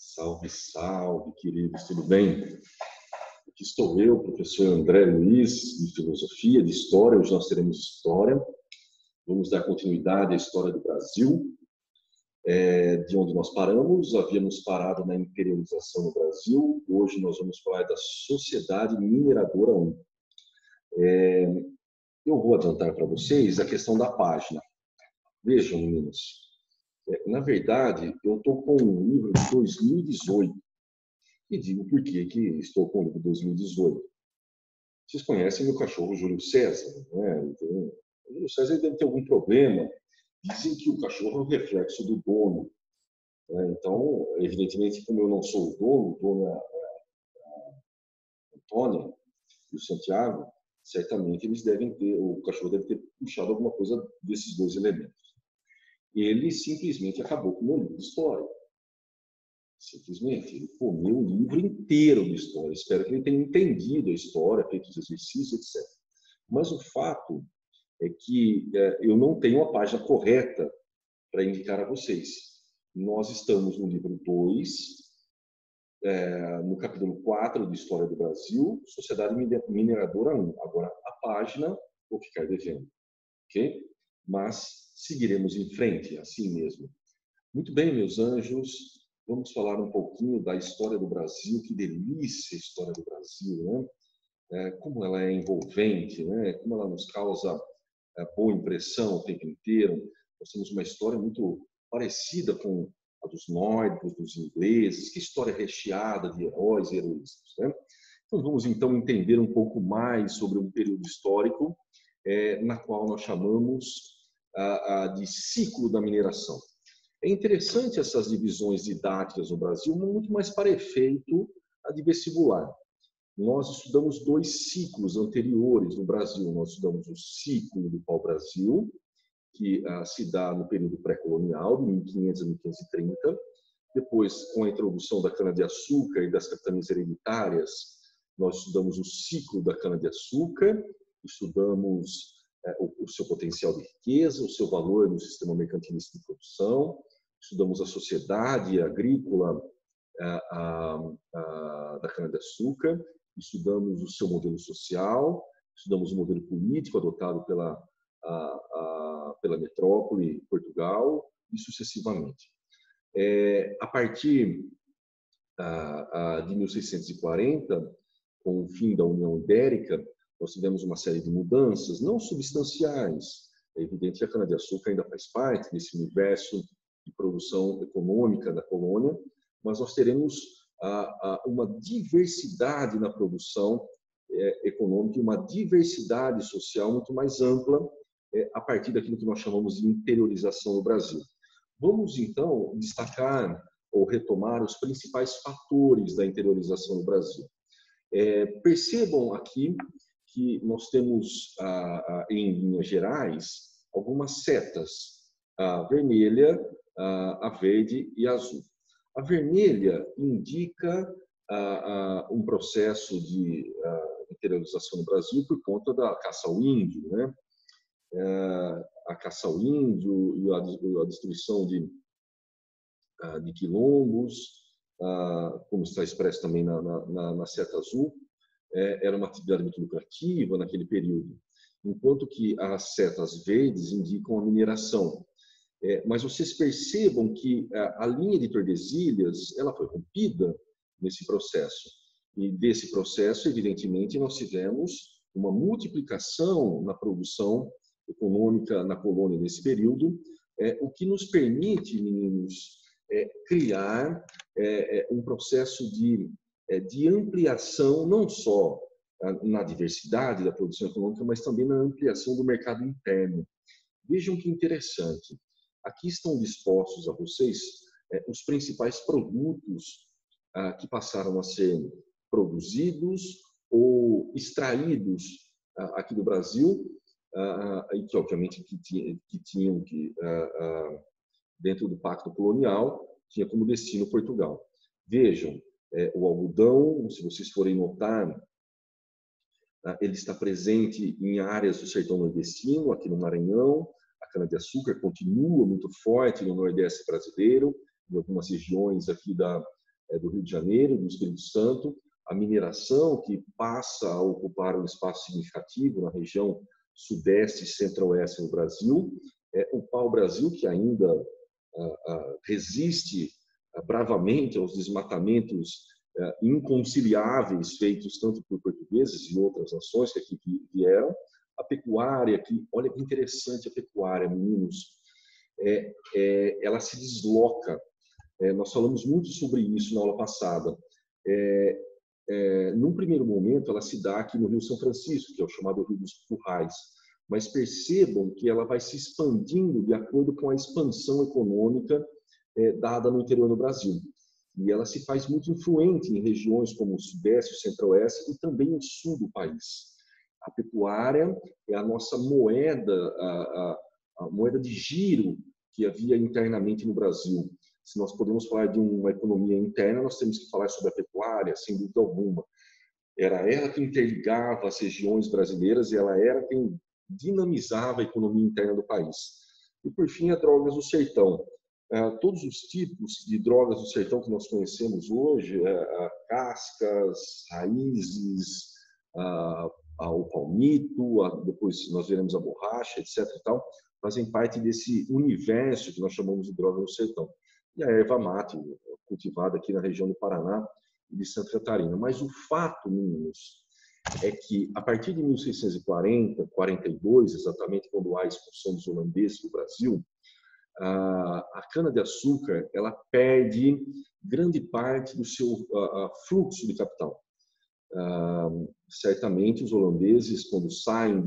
Salve, salve, queridos, tudo bem? Aqui estou eu, professor André Luiz, de Filosofia, de História. Hoje nós teremos História. Vamos dar continuidade à história do Brasil. De onde nós paramos, havíamos parado na imperialização no Brasil. Hoje nós vamos falar da Sociedade Mineradora 1. Eu vou adiantar para vocês a questão da página. Vejam, meninos. Na verdade, eu estou com um livro de 2018. E digo por que estou com o livro de 2018. Vocês conhecem meu cachorro Júlio César, né? Então, o Júlio César deve ter algum problema. Dizem que o cachorro é o reflexo do dono, né? Então, evidentemente, como eu não sou o dono é a Antônia e o Santiago, certamente o cachorro deve ter puxado alguma coisa desses dois elementos. Ele simplesmente acabou com o meu livro de história. Simplesmente, ele comeu o livro inteiro de história. Espero que ele tenha entendido a história, feito os exercícios, etc. Mas o fato é que eu não tenho a página correta para indicar a vocês. Nós estamos no livro 2, no capítulo 4 de História do Brasil, Sociedade Mineradora 1. Agora, a página vou ficar devendo, ok? Mas seguiremos em frente, assim mesmo. Muito bem, meus anjos. Vamos falar um pouquinho da história do Brasil. Que delícia a história do Brasil, né? Como ela é envolvente, né? Como ela nos causa boa impressão o tempo inteiro. Nós temos uma história muito parecida com a dos nórdicos, dos ingleses. Que história recheada de heróis e heroísmos, né? Então, vamos então entender um pouco mais sobre um período histórico na qual nós chamamos de ciclo da mineração. É interessante essas divisões didáticas no Brasil, muito mais para efeito de vestibular. Nós estudamos dois ciclos anteriores no Brasil. Nós estudamos o ciclo do pau-brasil, que se dá no período pré-colonial, de 1500 a 1530. Depois, com a introdução da cana-de-açúcar e das capitanias hereditárias, nós estudamos o ciclo da cana-de-açúcar, estudamos o seu potencial de riqueza, o seu valor no sistema mercantilista de produção, estudamos a sociedade agrícola da cana-de-açúcar, estudamos o seu modelo social, estudamos o modelo político adotado pela metrópole Portugal e sucessivamente. A partir de 1640, com o fim da União Ibérica, nós tivemos uma série de mudanças, não substanciais. É evidente que a cana-de-açúcar ainda faz parte desse universo de produção econômica da colônia, mas nós teremos uma diversidade na produção econômica e uma diversidade social muito mais ampla a partir daquilo que nós chamamos de interiorização no Brasil. Vamos, então, destacar ou retomar os principais fatores da interiorização no Brasil. Percebam aqui que nós temos, em linhas gerais, algumas setas, a vermelha, a verde e a azul. A vermelha indica um processo de interiorização no Brasil por conta da caça ao índio, né? A caça ao índio e a destruição de quilombos, como está expresso também na seta azul. Era uma atividade muito lucrativa naquele período, enquanto que as setas verdes indicam a mineração. Mas vocês percebam que a linha de Tordesilhas ela foi rompida nesse processo. E desse processo, evidentemente, nós tivemos uma multiplicação na produção econômica na colônia nesse período, o que nos permite, meninos, criar um processo de ampliação, não só na diversidade da produção econômica, mas também na ampliação do mercado interno. Vejam que interessante. Aqui estão dispostos a vocês os principais produtos que passaram a ser produzidos ou extraídos aqui do Brasil e que, obviamente, tinham dentro do Pacto Colonial, tinha como destino Portugal. Vejam, o algodão, se vocês forem notar, ele está presente em áreas do sertão nordestino, aqui no Maranhão. A cana-de-açúcar continua muito forte no Nordeste brasileiro, em algumas regiões aqui da do Rio de Janeiro, do Espírito Santo, a mineração que passa a ocupar um espaço significativo na região sudeste e centro-oeste do Brasil, o pau-brasil, que ainda resiste bravamente aos desmatamentos inconciliáveis feitos tanto por portugueses e outras nações que aqui vieram, a pecuária, que olha que interessante a pecuária, meninos, ela se desloca. Nós falamos muito sobre isso na aula passada. Num primeiro momento, ela se dá aqui no Rio São Francisco, que é o chamado Rio dos Currais, mas percebam que ela vai se expandindo de acordo com a expansão econômica dada no interior do Brasil. E ela se faz muito influente em regiões como o Sudeste, o Centro-Oeste e também o Sul do país. A pecuária é a nossa moeda, a moeda de giro que havia internamente no Brasil. Se nós podemos falar de uma economia interna, nós temos que falar sobre a pecuária, sem dúvida alguma. Era ela que interligava as regiões brasileiras e ela era quem dinamizava a economia interna do país. E, por fim, as drogas do sertão. Todos os tipos de drogas do sertão que nós conhecemos hoje, cascas, raízes, o palmito, depois nós veremos a borracha, etc. e tal, fazem parte desse universo que nós chamamos de droga do sertão. E a erva mate, cultivada aqui na região do Paraná e de Santa Catarina. Mas o fato, meninos, é que a partir de 1640, 42, exatamente quando há a expulsão dos holandeses do Brasil, a cana-de-açúcar ela perde grande parte do seu fluxo de capital. Certamente os holandeses, quando saem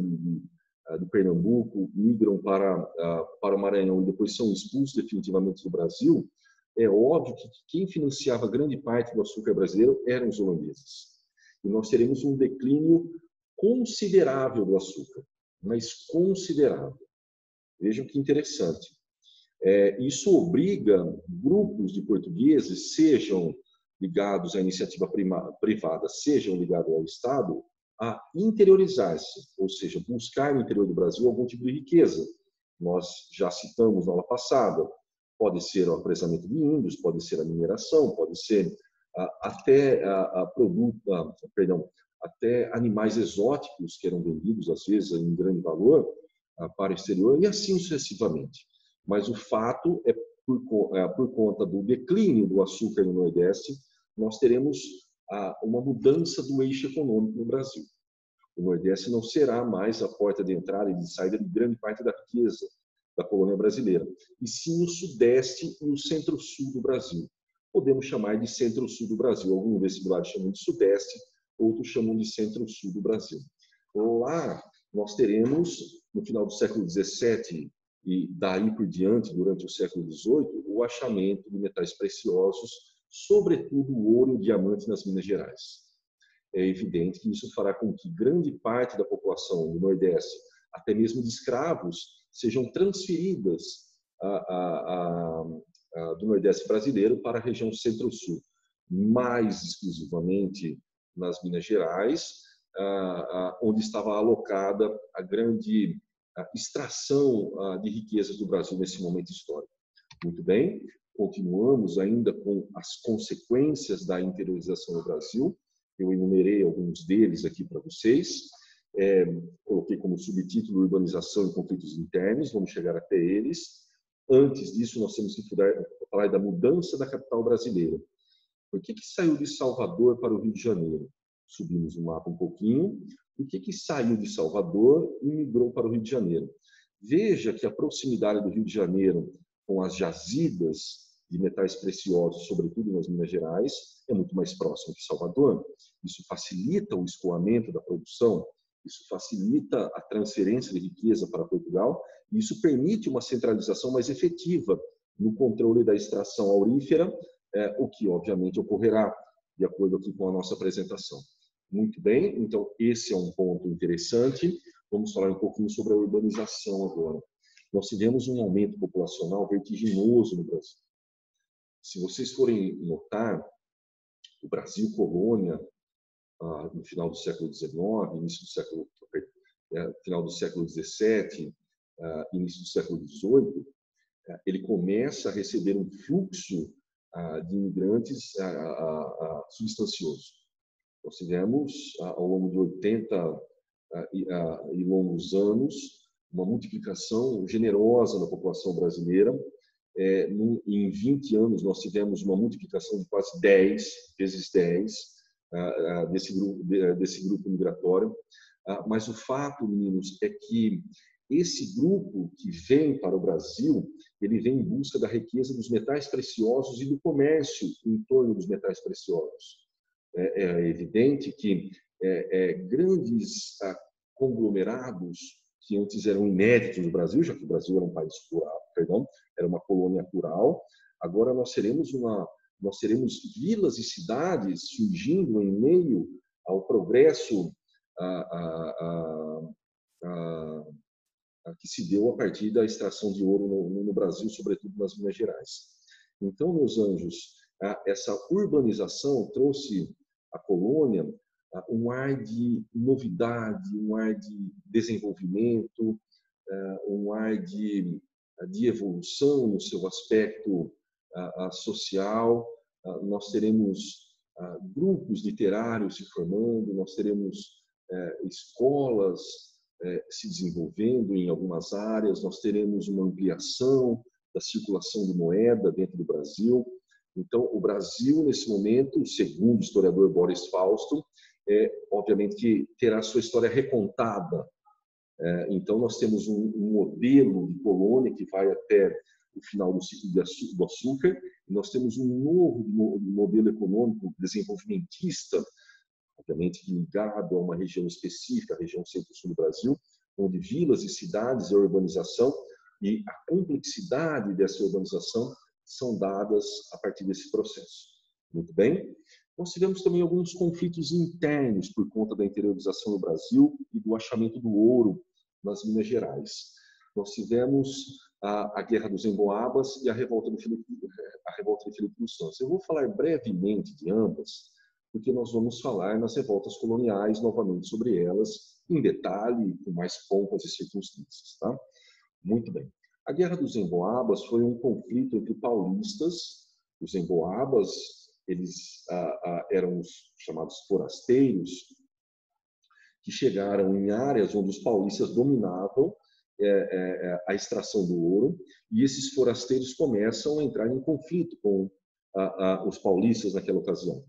de Pernambuco, migram para o Maranhão e depois são expulsos definitivamente do Brasil, é óbvio que quem financiava grande parte do açúcar brasileiro eram os holandeses. E nós teremos um declínio considerável do açúcar, mas considerável. Vejam que interessante. Isso obriga grupos de portugueses, sejam ligados à iniciativa privada, sejam ligados ao Estado, a interiorizar-se, ou seja, buscar no interior do Brasil algum tipo de riqueza. Nós já citamos na aula passada, pode ser o apresamento de índios, pode ser a mineração, pode ser até até animais exóticos que eram vendidos, às vezes, em grande valor para o exterior, e assim sucessivamente. Mas o fato é, por conta do declínio do açúcar no Nordeste, nós teremos uma mudança do eixo econômico no Brasil. O Nordeste não será mais a porta de entrada e de saída de grande parte da riqueza da colônia brasileira, e sim o Sudeste e o Centro-Sul do Brasil. Podemos chamar de Centro-Sul do Brasil. Alguns vestibulares chamam de Sudeste, outros chamam de Centro-Sul do Brasil. Lá nós teremos, no final do século XVII e daí por diante, durante o século XVIII, o achamento de metais preciosos, sobretudo o ouro e o diamante nas Minas Gerais. É evidente que isso fará com que grande parte da população do Nordeste, até mesmo de escravos, sejam transferidas do Nordeste brasileiro para a região Centro-Sul, mais exclusivamente nas Minas Gerais, onde estava alocada a grande extração de riquezas do Brasil nesse momento histórico. Muito bem, continuamos ainda com as consequências da interiorização do Brasil. Eu enumerei alguns deles aqui para vocês. Coloquei como subtítulo Urbanização e Conflitos Internos, vamos chegar até eles. Antes disso, nós temos que falar da mudança da capital brasileira. Por que saiu de Salvador para o Rio de Janeiro? Subimos o mapa um pouquinho. Por que saiu de Salvador e migrou para o Rio de Janeiro? Veja que a proximidade do Rio de Janeiro com as jazidas de metais preciosos, sobretudo nas Minas Gerais, é muito mais próximo que Salvador. Isso facilita o escoamento da produção, isso facilita a transferência de riqueza para Portugal e isso permite uma centralização mais efetiva no controle da extração aurífera, o que obviamente ocorrerá de acordo aqui com a nossa apresentação. Muito bem, então esse é um ponto interessante. Vamos falar um pouquinho sobre a urbanização agora. Nós tivemos um aumento populacional vertiginoso no Brasil. Se vocês forem notar, o Brasil colônia, no final do século XIX, final do século XVII, início do século XVIII, ele começa a receber um fluxo de imigrantes substancioso. Nós tivemos, ao longo de 80 e longos anos, uma multiplicação generosa na população brasileira. Em 20 anos, nós tivemos uma multiplicação de quase 10 vezes 10 desse grupo migratório. Mas o fato, meninos, é que esse grupo que vem para o Brasil, ele vem em busca da riqueza dos metais preciosos e do comércio em torno dos metais preciosos. É evidente que grandes conglomerados que antes eram inéditos no Brasil, já que o Brasil era um país rural, era uma colônia rural, agora nós teremos vilas e cidades surgindo em meio ao progresso que se deu a partir da extração de ouro no Brasil, sobretudo nas Minas Gerais. Então, meus anjos, essa urbanização trouxe à colônia um ar de novidade, um ar de desenvolvimento, um ar de evolução no seu aspecto social. Nós teremos grupos literários se formando, nós teremos escolas se desenvolvendo em algumas áreas, nós teremos uma ampliação da circulação de moeda dentro do Brasil. Então, o Brasil, nesse momento, segundo o historiador Boris Fausto, obviamente que terá sua história recontada. Então, nós temos um modelo de colônia que vai até o final do ciclo do açúcar, e nós temos um novo modelo econômico desenvolvimentista, obviamente ligado a uma região específica, a região centro-sul do Brasil, onde vilas e cidades e a urbanização e a complexidade dessa urbanização são dadas a partir desse processo. Muito bem? Nós tivemos também alguns conflitos internos por conta da interiorização do Brasil e do achamento do ouro nas Minas Gerais. Nós tivemos a Guerra dos Emboabas e a revolta de Filipe dos Santos. Eu vou falar brevemente de ambas, porque nós vamos falar nas revoltas coloniais novamente sobre elas, em detalhe, com mais pompas e circunstâncias. Tá? Muito bem. A Guerra dos Emboabas foi um conflito entre paulistas. Os emboabas, eles eram os chamados forasteiros, que chegaram em áreas onde os paulistas dominavam a extração do ouro, e esses forasteiros começam a entrar em conflito com os paulistas naquela ocasião.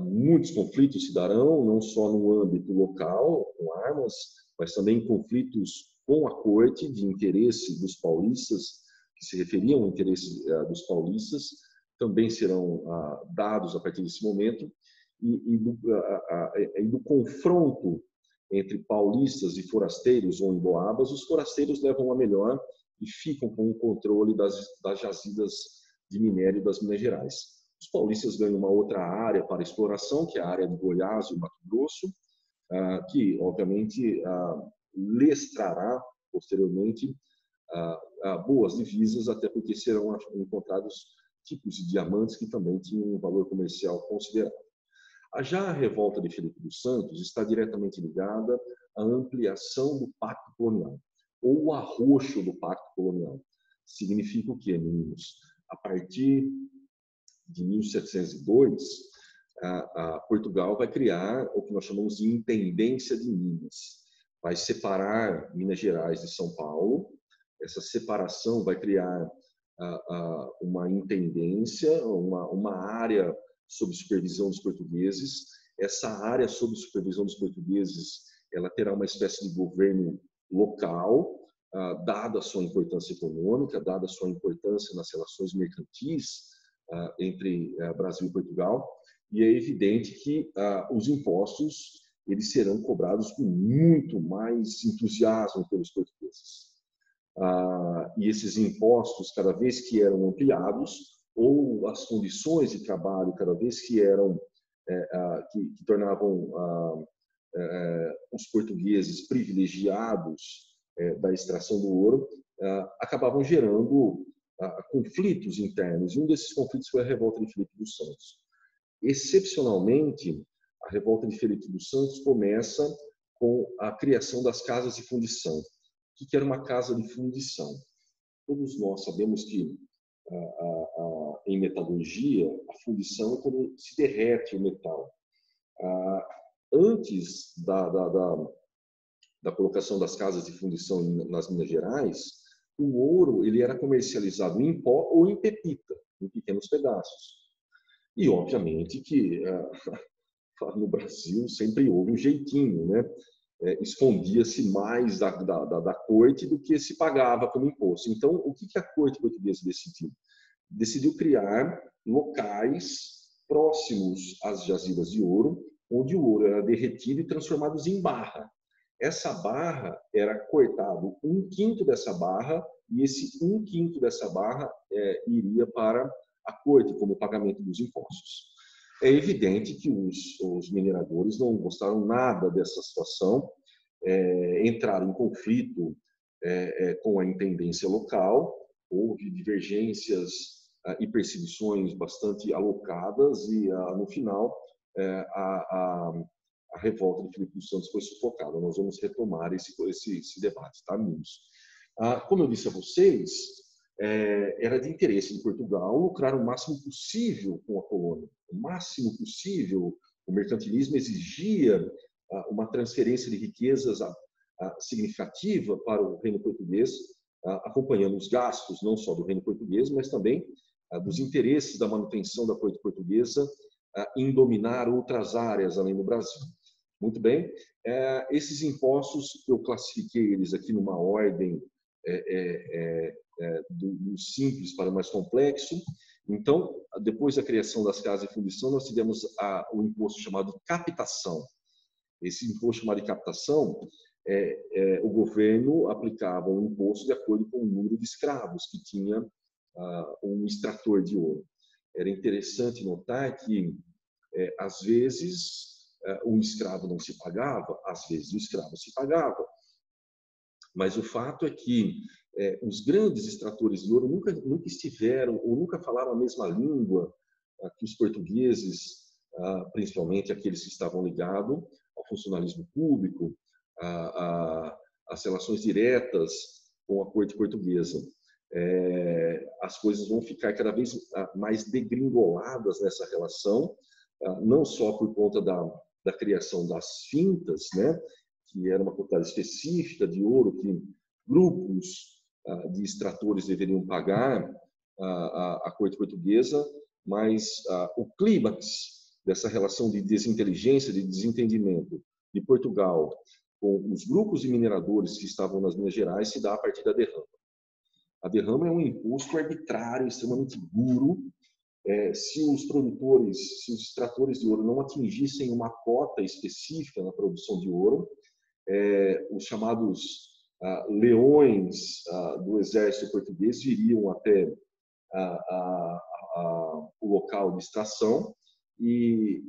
Muitos conflitos se darão, não só no âmbito local, com armas, mas também conflitos com a corte de interesse dos paulistas, que se referiam ao interesse dos paulistas, também serão dados a partir desse momento, e do confronto entre paulistas e forasteiros ou emboabas. Os forasteiros levam a melhor e ficam com o controle das jazidas de minério das Minas Gerais. Os paulistas ganham uma outra área para exploração, que é a área de Goiás e Mato Grosso, que, obviamente, lhes trará, posteriormente, boas divisas, até porque serão encontrados tipos de diamantes que também tinham um valor comercial considerável. Já a revolta de Filipe dos Santos está diretamente ligada à ampliação do Pacto Colonial, ou o arroxo do Pacto Colonial. Significa o quê, meninos? A partir de 1702, Portugal vai criar o que nós chamamos de Intendência de Minas. Vai separar Minas Gerais de São Paulo. Essa separação vai criar uma intendência, uma área sob supervisão dos portugueses. Essa área sob supervisão dos portugueses, ela terá uma espécie de governo local, dada a sua importância econômica, dada a sua importância nas relações mercantis entre Brasil e Portugal, e é evidente que os impostos eles serão cobrados com muito mais entusiasmo pelos portugueses. E esses impostos, cada vez que eram ampliados, ou as condições de trabalho, cada vez que eram que tornavam os portugueses privilegiados da extração do ouro, acabavam gerando conflitos internos. E um desses conflitos foi a revolta de Filipe dos Santos. Excepcionalmente, a revolta de Filipe dos Santos começa com a criação das casas de fundição. O que era uma casa de fundição? Todos nós sabemos que em metalurgia, a fundição é quando se derrete o metal. Antes da colocação das casas de fundição nas Minas Gerais, o ouro ele era comercializado em pó ou em pepita, em pequenos pedaços. E, obviamente, que no Brasil sempre houve um jeitinho, né? Escondia-se mais da corte do que se pagava como imposto. Então, o que a corte portuguesa decidiu? Decidiu criar locais próximos às jazidas de ouro, onde o ouro era derretido e transformado em barra. Essa barra era cortado 1/5 dessa barra, e esse 1/5 dessa barra iria para a corte como pagamento dos impostos. É evidente que os mineradores não gostaram nada dessa situação, entraram em conflito com a intendência local, houve divergências e perseguições bastante alocadas e, no final, a revolta de Filipe dos Santos foi sufocada. Nós vamos retomar esse debate, tá, amigos? Como eu disse a vocês, era de interesse de Portugal lucrar o máximo possível com a colônia. O máximo possível. O mercantilismo exigia uma transferência de riquezas significativa para o reino português, acompanhando os gastos não só do reino português, mas também dos interesses da manutenção da corte portuguesa em dominar outras áreas além do Brasil. Muito bem. Esses impostos, eu classifiquei eles aqui numa ordem do simples para o mais complexo. Então, depois da criação das casas de fundição, nós tivemos o imposto chamado de captação. Esse imposto chamado de captação, o governo aplicava um imposto de acordo com o número de escravos que tinha um extrator de ouro. Era interessante notar que, às vezes, um escravo não se pagava, às vezes o escravo se pagava. Mas o fato é que os grandes extratores de ouro nunca estiveram ou nunca falaram a mesma língua que os portugueses, principalmente aqueles que estavam ligados ao funcionalismo público, às relações diretas com a corte portuguesa. As coisas vão ficar cada vez mais degringoladas nessa relação, não só por conta da criação das fintas, né, que era uma quantidade específica de ouro que grupos de extratores deveriam pagar à corte portuguesa, mas o clímax dessa relação de desinteligência, de desentendimento de Portugal com os grupos de mineradores que estavam nas Minas Gerais se dá a partir da derrama. A derrama é um imposto arbitrário, extremamente duro. Se os produtores, se os extratores de ouro não atingissem uma cota específica na produção de ouro, os chamados leões do exército português viriam até o local de extração e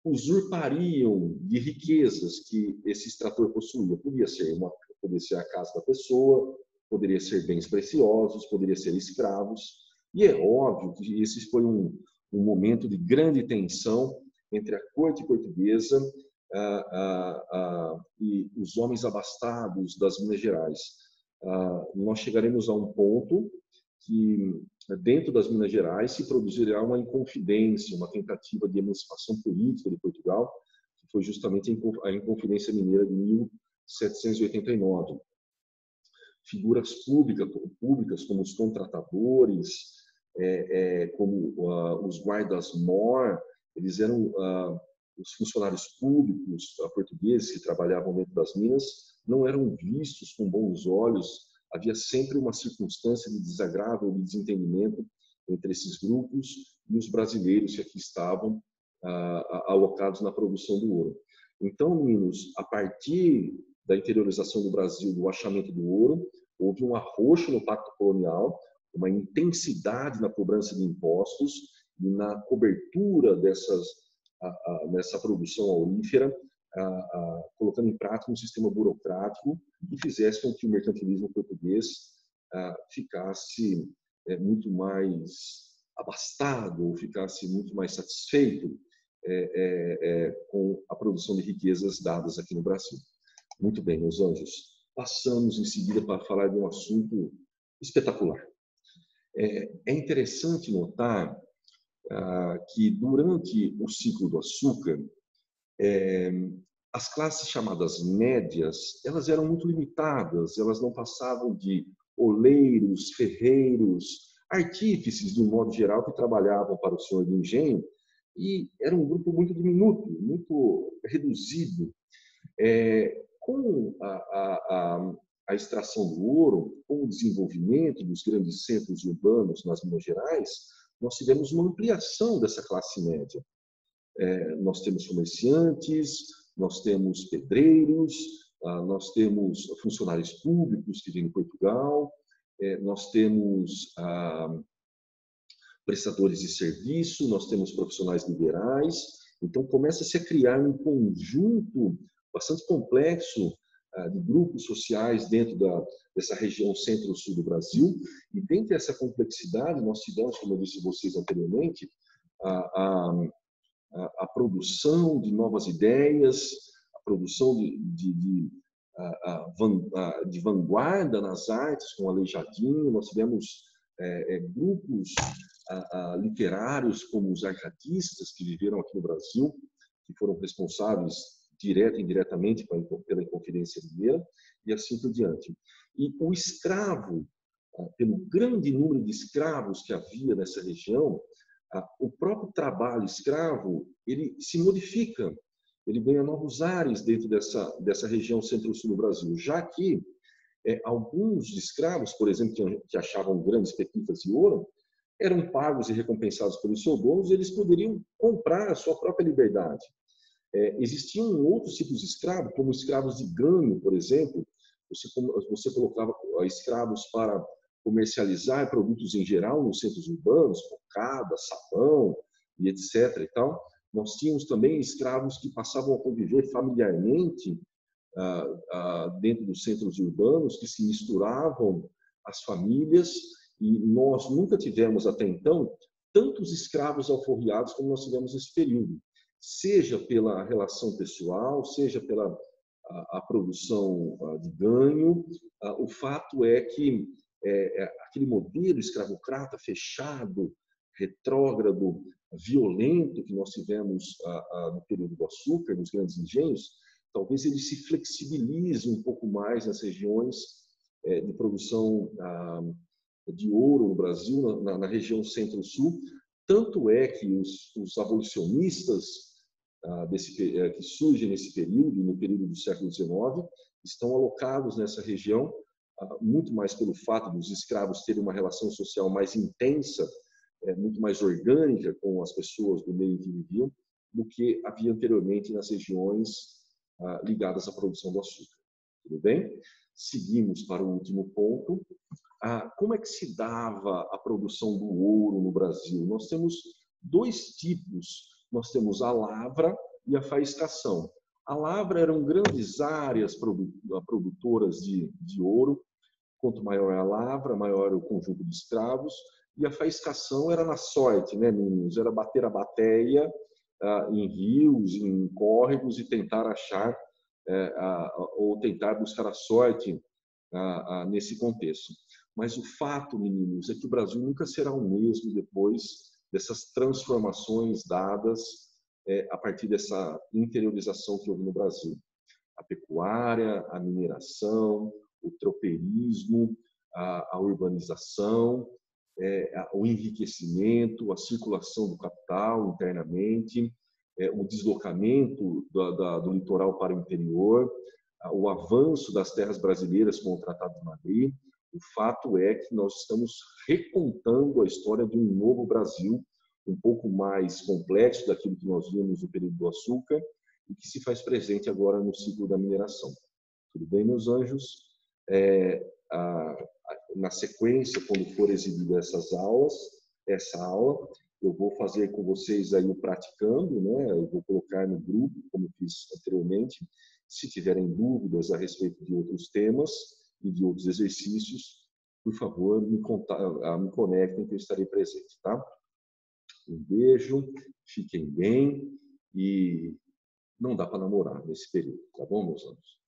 usurpariam de riquezas que esse extrator possuía. Poderia ser a casa da pessoa, poderia ser bens preciosos, poderia ser escravos. E é óbvio que esse foi um momento de grande tensão entre a corte portuguesa e os homens abastados das Minas Gerais. Nós chegaremos a um ponto que, dentro das Minas Gerais, se produzirá uma inconfidência, uma tentativa de emancipação política de Portugal, que foi justamente a Inconfidência Mineira de 1789. Figuras públicas como os contratadores, como os guardas-mor, eles eram os funcionários públicos portugueses que trabalhavam dentro das minas, não eram vistos com bons olhos. Havia sempre uma circunstância de desagravo, de desentendimento entre esses grupos e os brasileiros que aqui estavam alocados na produção do ouro. Então, meninos, a partir da interiorização do Brasil, do achamento do ouro, houve um arroxo no pacto colonial, uma intensidade na cobrança de impostos e na cobertura nessa produção aurífera, colocando em prática um sistema burocrático que fizesse com que o mercantilismo português ficasse muito mais abastado, ou ficasse muito mais satisfeito com a produção de riquezas dadas aqui no Brasil. Muito bem, meus anjos. Passamos em seguida para falar de um assunto espetacular. É interessante notar que durante o ciclo do açúcar, as classes chamadas médias, elas eram muito limitadas, elas não passavam de oleiros, ferreiros, artífices, de um modo geral, que trabalhavam para o senhor do engenho, e era um grupo muito diminuto, muito reduzido. Com a extração do ouro, com o desenvolvimento dos grandes centros urbanos nas Minas Gerais, nós tivemos uma ampliação dessa classe média. Nós temos comerciantes, nós temos pedreiros, nós temos funcionários públicos que vêm de Portugal, nós temos prestadores de serviço, nós temos profissionais liberais. Então, começa-se a criar um conjunto bastante complexo de grupos sociais dentro dessa região centro-sul do Brasil. E dentro dessa complexidade, nós tivemos, como eu disse a vocês anteriormente, a produção de novas ideias, a produção de vanguarda nas artes, com Aleijadinho. Nós tivemos grupos literários como os arcadistas, que viveram aqui no Brasil, que foram responsáveis direta e indiretamente pela Inconfidência Mineira, e assim por diante. E o escravo, pelo grande número de escravos que havia nessa região, o próprio trabalho escravo, ele se modifica, ele ganha novos ares dentro dessa região centro-sul do Brasil, já que alguns escravos, por exemplo, que achavam grandes pepitas de ouro, eram pagos e recompensados pelos seus donos, eles poderiam comprar a sua própria liberdade. Existiam outros tipos de escravos, como escravos de ganho, por exemplo. Você colocava escravos para comercializar produtos em geral nos centros urbanos, cocada, sabão e etc. E tal. Nós tínhamos também escravos que passavam a conviver familiarmente dentro dos centros urbanos, que se misturavam às famílias, e nós nunca tivemos até então tantos escravos alforriados como nós tivemos nesse período, seja pela relação pessoal, seja pela a produção de ganho. O fato é que aquele modelo escravocrata fechado, retrógrado, violento que nós tivemos no período do açúcar, nos grandes engenhos, talvez ele se flexibilize um pouco mais nas regiões de produção de ouro no Brasil, na região centro-sul. Tanto é que os abolicionistas que surgem nesse período, no período do século XIX, estão alocados nessa região, muito mais pelo fato dos escravos terem uma relação social mais intensa, muito mais orgânica com as pessoas do meio em que viviam, do que havia anteriormente nas regiões ligadas à produção do açúcar. Tudo bem? Seguimos para o último ponto. Como é que se dava a produção do ouro no Brasil? Nós temos dois tipos. Nós temos a lavra e a faiscação. A lavra eram grandes áreas produtoras de ouro. Quanto maior é a lavra, maior é o conjunto de escravos. E a faiscação era na sorte, né, meninos? Era bater a bateia em rios, em córregos e tentar achar ou tentar buscar a sorte nesse contexto. Mas o fato, meninos, é que o Brasil nunca será o mesmo depois dessas transformações dadas a partir dessa interiorização que houve no Brasil. A pecuária, a mineração, o tropeirismo, a urbanização, o enriquecimento, a circulação do capital internamente, o deslocamento do litoral para o interior, o avanço das terras brasileiras com o Tratado de Madrid. O fato é que nós estamos recontando a história de um novo Brasil, um pouco mais complexo daquilo que nós vimos no período do açúcar e que se faz presente agora no ciclo da mineração. Tudo bem, meus anjos? Na sequência, quando for exibida essa aula, eu vou fazer com vocês aí o praticando, né? Eu vou colocar no grupo, como fiz anteriormente. Se tiverem dúvidas a respeito de outros temas e de outros exercícios, por favor, me conectem que eu estarei presente, tá? Um beijo, fiquem bem e não dá para namorar nesse período, tá bom, meus amigos?